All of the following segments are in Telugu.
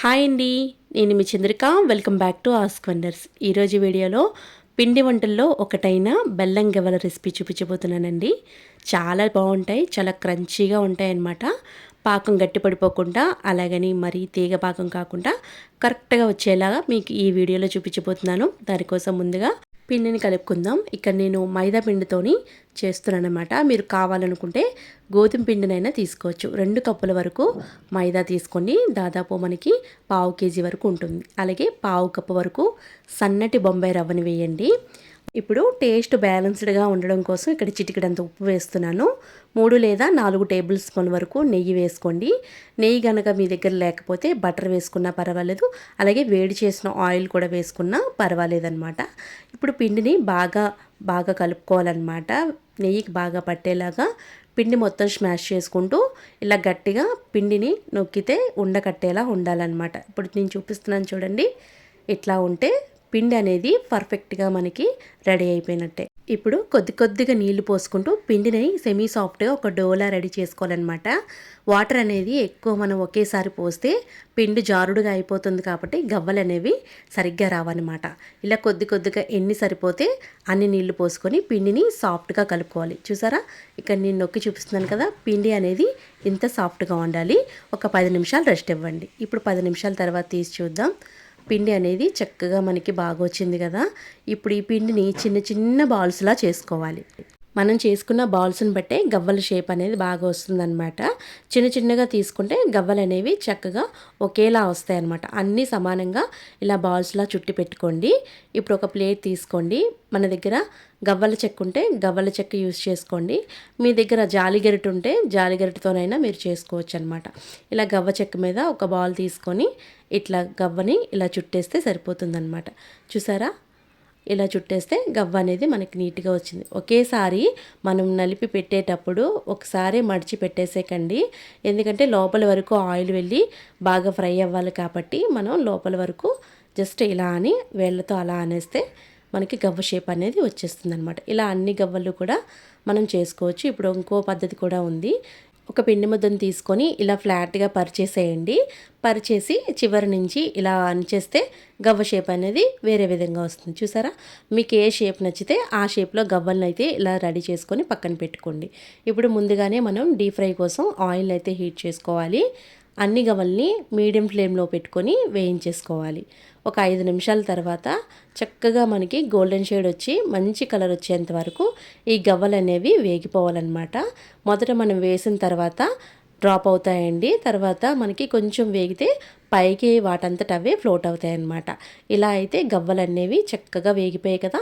హాయ్ అండి, నేను మీ Chandrika. Welcome back to Ask Wonders. ఈరోజు వీడియోలో పిండి వంటల్లో ఒకటైన బెల్లం గవ్వల రెసిపీ చూపించబోతున్నానండి. చాలా బాగుంటాయి, చాలా క్రంచీగా ఉంటాయి అన్నమాట. పాకం గట్టి పడిపోకుండా, అలాగని మరీ తీగ పాకం కాకుండా కరెక్ట్గా వచ్చేలాగా మీకు ఈ వీడియోలో చూపించబోతున్నాను. దానికోసం ముందుగా పిండిని కలుపుకుందాం. ఇక్కడ నేను మైదా పిండితోని చేస్తున్నాను అనమాట. మీరు కావాలనుకుంటే గోధుమ పిండినైనా తీసుకోవచ్చు. 2 కప్పుల వరకు మైదా తీసుకోండి. దాదాపు మనకి పావు కేజీ వరకు ఉంటుంది. అలాగే పావు కప్పు వరకు సన్నటి బొంబాయి రవ్వని వేయండి. ఇప్పుడు టేస్ట్ బ్యాలెన్స్డ్గా ఉండడం కోసం ఇక్కడ చిటికెడంత ఉప్పు వేస్తున్నాను. 3 లేదా 4 టేబుల్ స్పూన్ వరకు నెయ్యి వేసుకోండి. నెయ్యి కనుక మీ దగ్గర లేకపోతే బటర్ వేసుకున్నా పర్వాలేదు, అలాగే వేడి చేసిన ఆయిల్ కూడా వేసుకున్నా పర్వాలేదన్నమాట. ఇప్పుడు పిండిని బాగా కలుపుకోవాలన్నమాట. నెయ్యికి బాగా పట్టేలాగా పిండి మొత్తం స్మాష్ చేసుకుంటూ ఇలా గట్టిగా పిండిని నొక్కితే ఉండకట్టేలా ఉండాలన్నమాట. ఇప్పుడు నేను చూపిస్తున్నాను చూడండి. ఇట్లా ఉంటే పిండి అనేది పర్ఫెక్ట్గా మనకి రెడీ అయిపోయినట్టే. ఇప్పుడు కొద్దిగా నీళ్లు పోసుకుంటూ పిండిని సెమీ సాఫ్ట్గా ఒక డోలా రెడీ చేసుకోవాలన్నమాట. వాటర్ అనేది ఎక్కువ మనం ఒకేసారి పోస్తే పిండి జారుడుగా అయిపోతుంది, కాబట్టి గవ్వలు అనేవి సరిగ్గా రావన్నమాట. ఇలా కొద్దిగా ఎన్ని సరిపోతే అన్ని నీళ్లు పోసుకొని పిండిని సాఫ్ట్గా కలుపుకోవాలి. చూసారా, ఇక్కడ నేను నొక్కి చూపిస్తున్నాను కదా, పిండి అనేది ఇంత సాఫ్ట్గా ఉండాలి. ఒక 10 నిమిషాలు రెస్ట్ ఇవ్వండి. ఇప్పుడు 10 నిమిషాల తర్వాత తీసి చూద్దాం. పిండి అనేది చక్కగా మనకి బాగా వచ్చింది కదా. ఇప్పుడు ఈ పిండిని చిన్న బాల్స్లా చేసుకోవాలి. మనం చేసుకున్న బాల్స్ని బట్టే గవ్వల షేప్ అనేది బాగా వస్తుందన్నమాట. చిన్నగా తీసుకుంటే గవ్వలు అనేవి చక్కగా ఒకేలా వస్తాయి అన్నమాట. అన్నీ సమానంగా ఇలా బాల్స్లా చుట్టి పెట్టుకోండి. ఇప్పుడు ఒక ప్లేట్ తీసుకోండి. మన దగ్గర గవ్వల చెక్క ఉంటే గవ్వల చెక్క యూస్ చేసుకోండి. మీ దగ్గర జాలి గరిటె ఉంటే జాలి గరిటెతోనైనా మీరు చేసుకోవచ్చు అనమాట. ఇలా గవ్వ చెక్క మీద ఒక బాల్ తీసుకొని ఇట్లా గవ్వని ఇలా చుట్టేస్తే సరిపోతుందన్నమాట. చూసారా, ఇలా చుట్టేస్తే గవ్వ అనేది మనకి నీట్గా వచ్చింది. ఒకేసారి మనం నలిపి పెట్టేటప్పుడు ఒకసారి మడిచి పెట్టేసేకండి. ఎందుకంటే లోపల వరకు ఆయిల్ వెళ్ళి బాగా ఫ్రై అవ్వాలి, కాబట్టి మనం లోపల వరకు జస్ట్ ఇలా అని వేళ్ళతో అలా అనేస్తే మనకి గవ్వ షేప్ అనేది వచ్చేస్తుంది అనమాట. ఇలా అన్ని గవ్వలు కూడా మనం చేసుకోవచ్చు. ఇప్పుడు ఇంకో పద్ధతి కూడా ఉంది. ఒక పిండి ముద్దను తీసుకొని ఇలా ఫ్లాట్గా పరిచేసేయండి. పరిచేసి చివరి నుంచి ఇలా అనిచేస్తే గవ్వ షేప్ అనేది వేరే విధంగా వస్తుంది. చూసారా, మీకు ఏ షేప్ నచ్చితే ఆ షేప్లో గవ్వలను అయితే ఇలా రెడీ చేసుకొని పక్కన పెట్టుకోండి. ఇప్పుడు ముందుగానే మనం డీప్ ఫ్రై కోసం ఆయిల్ అయితే హీట్ చేసుకోవాలి. అన్ని గవ్వల్ని మీడియం ఫ్లేమ్లో పెట్టుకొని వేయించేసుకోవాలి. ఒక 5 నిమిషాల తర్వాత చక్కగా మనకి గోల్డెన్ షేడ్ వచ్చి మంచి కలర్ వచ్చేంత వరకు ఈ గవ్వలు అనేవి వేగిపోవాలన్నమాట. మొదట మనం వేసిన తర్వాత డ్రాప్ అవుతాయండి. తర్వాత మనకి కొంచెం వేగితే పైకి వాటంతట అవే ఫ్లోట్ అవుతాయి అన్నమాట. ఇలా అయితే గవ్వలు అనేవి చక్కగా వేగిపోయాయి కదా.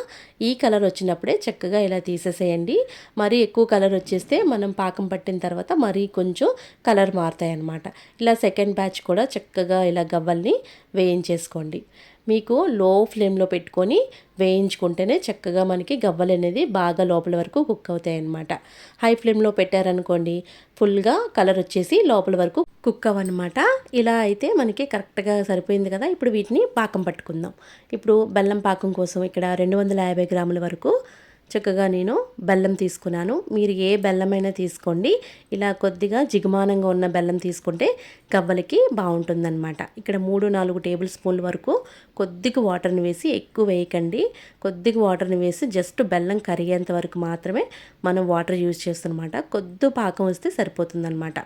ఈ కలర్ వచ్చినప్పుడే చక్కగా ఇలా తీసేసేయండి. మరీ ఎక్కువ కలర్ వచ్చేస్తే మనం పాకం పట్టిన తర్వాత మరీ కొంచెం కలర్ మారుతాయి అన్నమాట. ఇలా సెకండ్ బ్యాచ్ కూడా చక్కగా ఇలా గవ్వల్ని వేయించేసుకోండి. మీకు లో ఫ్లేమ్లో పెట్టుకొని వేయించుకుంటేనే చక్కగా మనకి గవ్వలు అనేది బాగా లోపల వరకు కుక్ అవుతాయి అన్నమాట. హై ఫ్లేమ్లో పెట్టారనుకోండి, ఫుల్గా కలర్ వచ్చేసి లోపల వరకు కుక్ అవ్వనమాట. ఇలా అయితే మనకి కరెక్ట్గా సరిపోయింది కదా. ఇప్పుడు వీటిని పాకం పట్టుకుందాం. ఇప్పుడు బెల్లం పాకం కోసం ఇక్కడ 250 గ్రాముల వరకు చక్కగా నేను బెల్లం తీసుకున్నాను. మీరు ఏ బెల్లమైనా తీసుకోండి. ఇలా కొద్దిగా జిగుమానంగా ఉన్న బెల్లం తీసుకుంటే గవ్వలకి బాగుంటుందన్నమాట. ఇక్కడ 3-4 టేబుల్ స్పూన్ల వరకు కొద్దిగా వాటర్ని వేసి, ఎక్కువ వేయకండి, కొద్దిగా వాటర్ని వేసి జస్ట్ బెల్లం కరిగేంత వరకు మాత్రమే మనం వాటర్ యూజ్ చేస్తున్నమాట. కొద్ది పాకం వస్తే సరిపోతుందన్నమాట.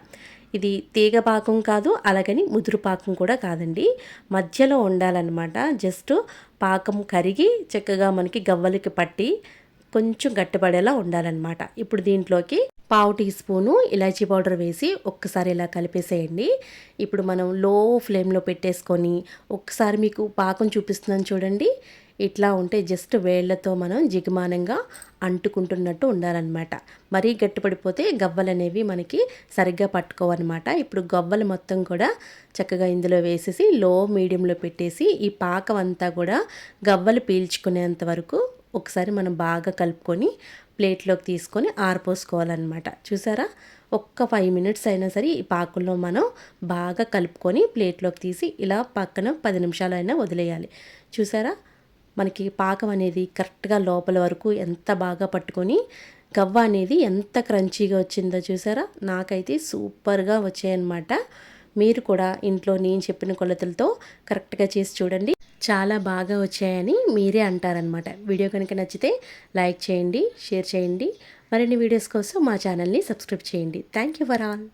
ఇది తీగ పాకం కాదు, అలాగని ముదురు పాకం కూడా కాదండి, మధ్యలో ఉండాలన్నమాట. జస్ట్ పాకం కరిగి చక్కగా మనకి గవ్వలకి పట్టి కొంచెం గట్టిపడేలా ఉండాలన్నమాట. ఇప్పుడు దీంట్లోకి పావు టీ స్పూను ఇలాచీ పౌడర్ వేసి ఒక్కసారి ఇలా కలిపేసేయండి. ఇప్పుడు మనం లో ఫ్లేమ్లో పెట్టేసుకొని ఒక్కసారి మీకు పాకం చూపిస్తున్నాను చూడండి. ఇట్లా ఉంటే జస్ట్ వేళ్లతో మనం జిగుమానంగా అంటుకుంటున్నట్టు ఉండాలన్నమాట. మరీ గట్టిపడిపోతే గవ్వలు అనేవి మనకి సరిగ్గా పట్టుకోవన్నమాట. ఇప్పుడు గవ్వలు మొత్తం కూడా చక్కగా ఇందులో వేసేసి లో మీడియంలో పెట్టేసి ఈ పాకం అంతా కూడా గవ్వలు పీల్చుకునేంత వరకు ఒకసారి మనం బాగా కలుపుకొని ప్లేట్లోకి తీసుకొని ఆరపోసుకోవాలన్నమాట. చూసారా, ఒక్క 5 మినిట్స్ అయినా సరే ఈ పాకంలో మనం బాగా కలుపుకొని ప్లేట్లోకి తీసి ఇలా పక్కన 10 నిమిషాలు అయినా వదిలేయాలి. చూసారా, మనకి పాకం అనేది కరెక్ట్గా లోపల వరకు ఎంత బాగా పట్టుకొని గవ్వ అనేది ఎంత క్రంచీగా వచ్చిందో చూసారా. నాకైతే సూపర్గా వచ్చాయన్నమాట. మీరు కూడా ఇంట్లో నేను చెప్పిన కొలతలతో కరెక్ట్గా చేసి చూడండి, చాలా బాగా వచ్చాయని మీరే అంటారనమాట. వీడియో కనుక నచ్చితే లైక్ చేయండి, షేర్ చేయండి. మరిన్ని వీడియోస్ కోసం మా ఛానల్ని సబ్స్క్రైబ్ చేయండి. Thank you for all.